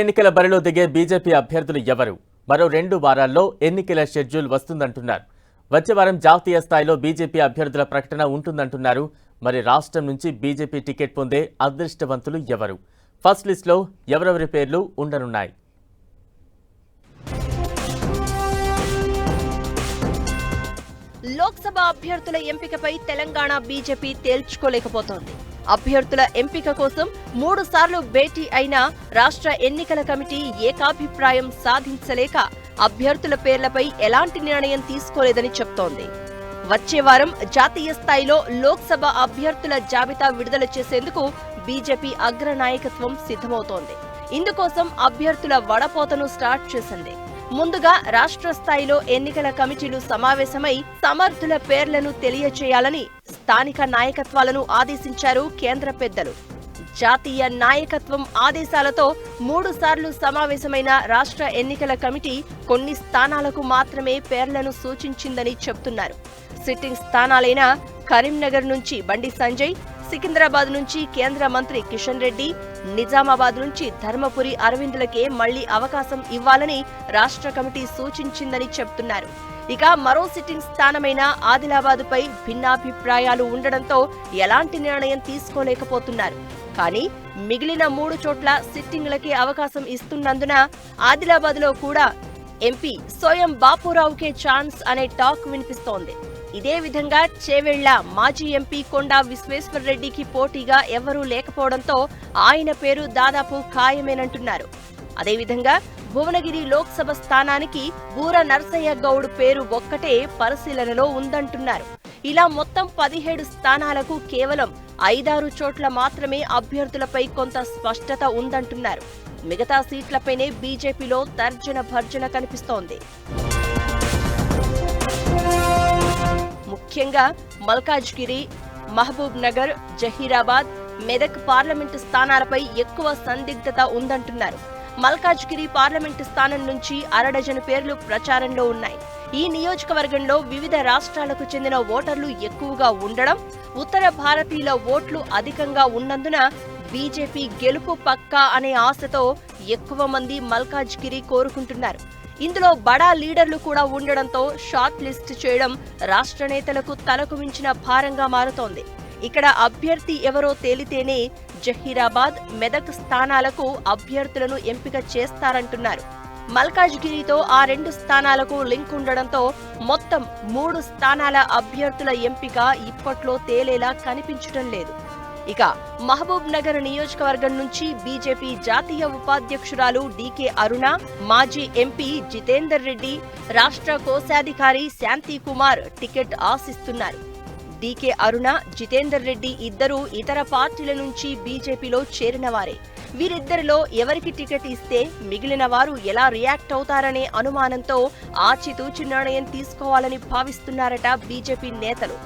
ఎన్నికల బరిలో దిగే బీజేపీ అభ్యర్థులు ఎవరు? మరో 2 వారాల్లో ఎన్నికల షెడ్యూల్ వస్తుందంటున్నారు. వచ్చే వారం జాతీయ స్థాయిలో బీజేపీ అభ్యర్థుల ప్రకటన ఉంటుందంటున్నారు. మరి రాష్ట్రం నుంచి బీజేపీ టికెట్ పొందే అదృష్టవంతులు ఎవరు? ఫస్ట్ లిస్ట్లో ఎవరెవరి పేర్లు ఉండనున్నాయి? లోక్సభ అభ్యర్థుల ఎంపికపై తెలంగాణ బీజేపీ తేల్చుకోలేకపోతోంది. అభ్యర్థుల ఎంపిక కోసం 3 సార్లు భేటీ అయినా రాష్ట్ర ఎన్నికల కమిటీ ఏకాభిప్రాయం సాధించలేక అభ్యర్థుల పేర్లపై ఎలాంటి నిర్ణయం తీసుకోలేదని చెప్తోంది. వచ్చే వారం జాతీయ స్థాయిలో లోక్సభ అభ్యర్థుల జాబితా విడుదల చేసేందుకు బీజేపీ అగ్ర నాయకత్వం సిద్ధమవుతోంది. ఇందుకోసం అభ్యర్థుల వడపోతను స్టార్ట్ చేసింది. ముందుగా రాష్ట్ర స్థాయిలో ఎన్నికల కమిటీలు సమావేశమై సమర్థుల పేర్లను తెలియచేయాలని స్థానిక నాయకత్వాలను ఆదేశించారు కేంద్ర పెద్దలు. జాతీయ నాయకత్వం ఆదేశాలతో 3 సార్లు సమావేశమైన రాష్ట్ర ఎన్నికల కమిటీ కొన్ని స్థానాలకు మాత్రమే పేర్లను సూచించిందని చెబుతున్నారు. సిట్టింగ్ స్థానాలైన కరీంనగర్ నుంచి బండి సంజయ్, సికింద్రాబాద్ నుంచి కేంద్ర మంత్రి కిషన్ రెడ్డి, నిజామాబాద్ నుంచి ధర్మపురి అరవింద్లకే మళ్లీ అవకాశం ఇవ్వాలని రాష్ట్ర కమిటీ సూచించిందని చెబుతున్నారు. ఇక మరో సిట్టింగ్ స్థానమైన ఆదిలాబాద్పై భిన్నాభిప్రాయాలు ఉండడంతో ఎలాంటి నిర్ణయం తీసుకోలేకపోతున్నారు. కానీ మిగిలిన 3 చోట్ల సిట్టింగ్లకే అవకాశం ఇస్తున్నందున ఆదిలాబాద్లో కూడా ఎంపీ సోయం బాపురావుకే ఛాన్స్ అనే టాక్ వినిపిస్తోంది. ఇదే విధంగా చేవెళ్ల మాజీ ఎంపీ కొండా విశ్వేశ్వర్రెడ్డికి పోటీగా ఎవరూ లేకపోవడంతో ఆయన పేరు దాదాపు ఖాయమేనంటున్నారు. అదేవిధంగా భువనగిరి లోక్సభ స్థానానికి బూర నర్సయ్య గౌడ్ పేరు ఒక్కటే పరిశీలనలో ఉందంటున్నారు. ఇలా మొత్తం 17 స్థానాలకు కేవలం 5-6 చోట్ల మాత్రమే అభ్యర్థులపై కొంత స్పష్టత ఉందంటున్నారు. మిగతా సీట్లపైనే బీజేపీలో తర్జన భర్జన కనిపిస్తోంది. ముఖ్యంగా మల్కాజ్గిరి, మహబూబ్ నగర్, జహీరాబాద్, మెదక్ పార్లమెంటు స్థానాలపై ఎక్కువ సందిగ్ధత ఉందంటున్నారు. మల్కాజ్గిరి పార్లమెంటు స్థానం నుంచి 1/2 డజను పేర్లు ప్రచారంలో ఉన్నాయి. ఈ నియోజకవర్గంలో వివిధ రాష్ట్రాలకు చెందిన ఓటర్లు ఎక్కువగా ఉండడం, ఉత్తర భారతీయుల ఓట్లు అధికంగా ఉన్నందున బీజేపీ గెలుపు పక్కా అనే ఆశతో ఎక్కువ మంది మల్కాజ్గిరి కోరుకుంటున్నారు. ఇందులో బడా లీడర్లు కూడా ఉండడంతో షార్ట్ లిస్ట్ చేయడం రాష్ట్ర నేతలకు తలకు మించిన భారంగా మారుతోంది. ఇక్కడ అభ్యర్థి ఎవరో తేలితేనే జహీరాబాద్, మెదక్ స్థానాలకు అభ్యర్థులను ఎంపిక చేస్తారంటున్నారు. మల్కాజ్గిరితో ఆ 2 స్థానాలకు లింక్ ఉండడంతో మొత్తం 3 స్థానాల అభ్యర్థుల ఎంపిక ఇప్పట్లో తేలేలా కనిపించడం లేదు. ఇక మహబూబ్ నగర్ నియోజకవర్గం నుంచి బీజేపీ జాతీయ ఉపాధ్యక్షురాలు డీకే అరుణ, మాజీ ఎంపీ జితేందర్ రెడ్డి, రాష్ట్ర కోశాధికారి శాంతి కుమార్ టికెట్ ఆశిస్తున్నారు. డీకే అరుణ, జితేందర్ రెడ్డి ఇద్దరూ ఇతర పార్టీల నుంచి బీజేపీలో చేరినవారే. వీరిద్దరిలో ఎవరికి టికెట్ ఇస్తే మిగిలిన వారు ఎలా రియాక్ట్ అవుతారనే అనుమానంతో ఆచితూచి నిర్ణయం తీసుకోవాలని భావిస్తున్నారట బీజేపీ నేతలు.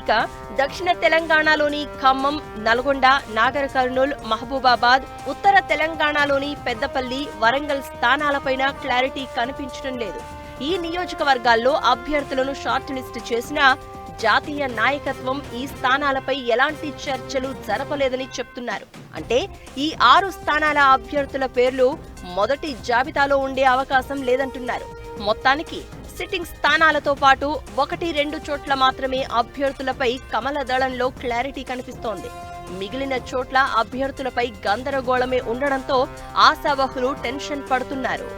ఇక దక్షిణ తెలంగాణలోని ఖమ్మం, నల్గొండ, నాగర్ కర్నూల్, మహబూబాబాద్, ఉత్తర తెలంగాణలోని పెద్దపల్లి, వరంగల్ స్థానాలపైన క్లారిటీ కనిపించడం లేదు. ఈ నియోజకవర్గాల్లో అభ్యర్థులను షార్ట్ లిస్ట్ చేసినా జాతీయ నాయకత్వం ఈ స్థానాలపై ఎలాంటి చర్చలు జరపలేదని చెప్తున్నారు. అంటే ఈ 6 స్థానాల అభ్యర్థుల పేర్లు మొదటి జాబితాలో ఉండే అవకాశం లేదంటున్నారు. మొత్తానికి సిట్టింగ్ స్థానాలతో పాటు 1-2 చోట్ల మాత్రమే అభ్యర్థులపై కమల దళంలో క్లారిటీ కనిపిస్తోంది. మిగిలిన చోట్ల అభ్యర్థులపై గందరగోళమే ఉండడంతో ఆశావహులు టెన్షన్ పడుతున్నారు.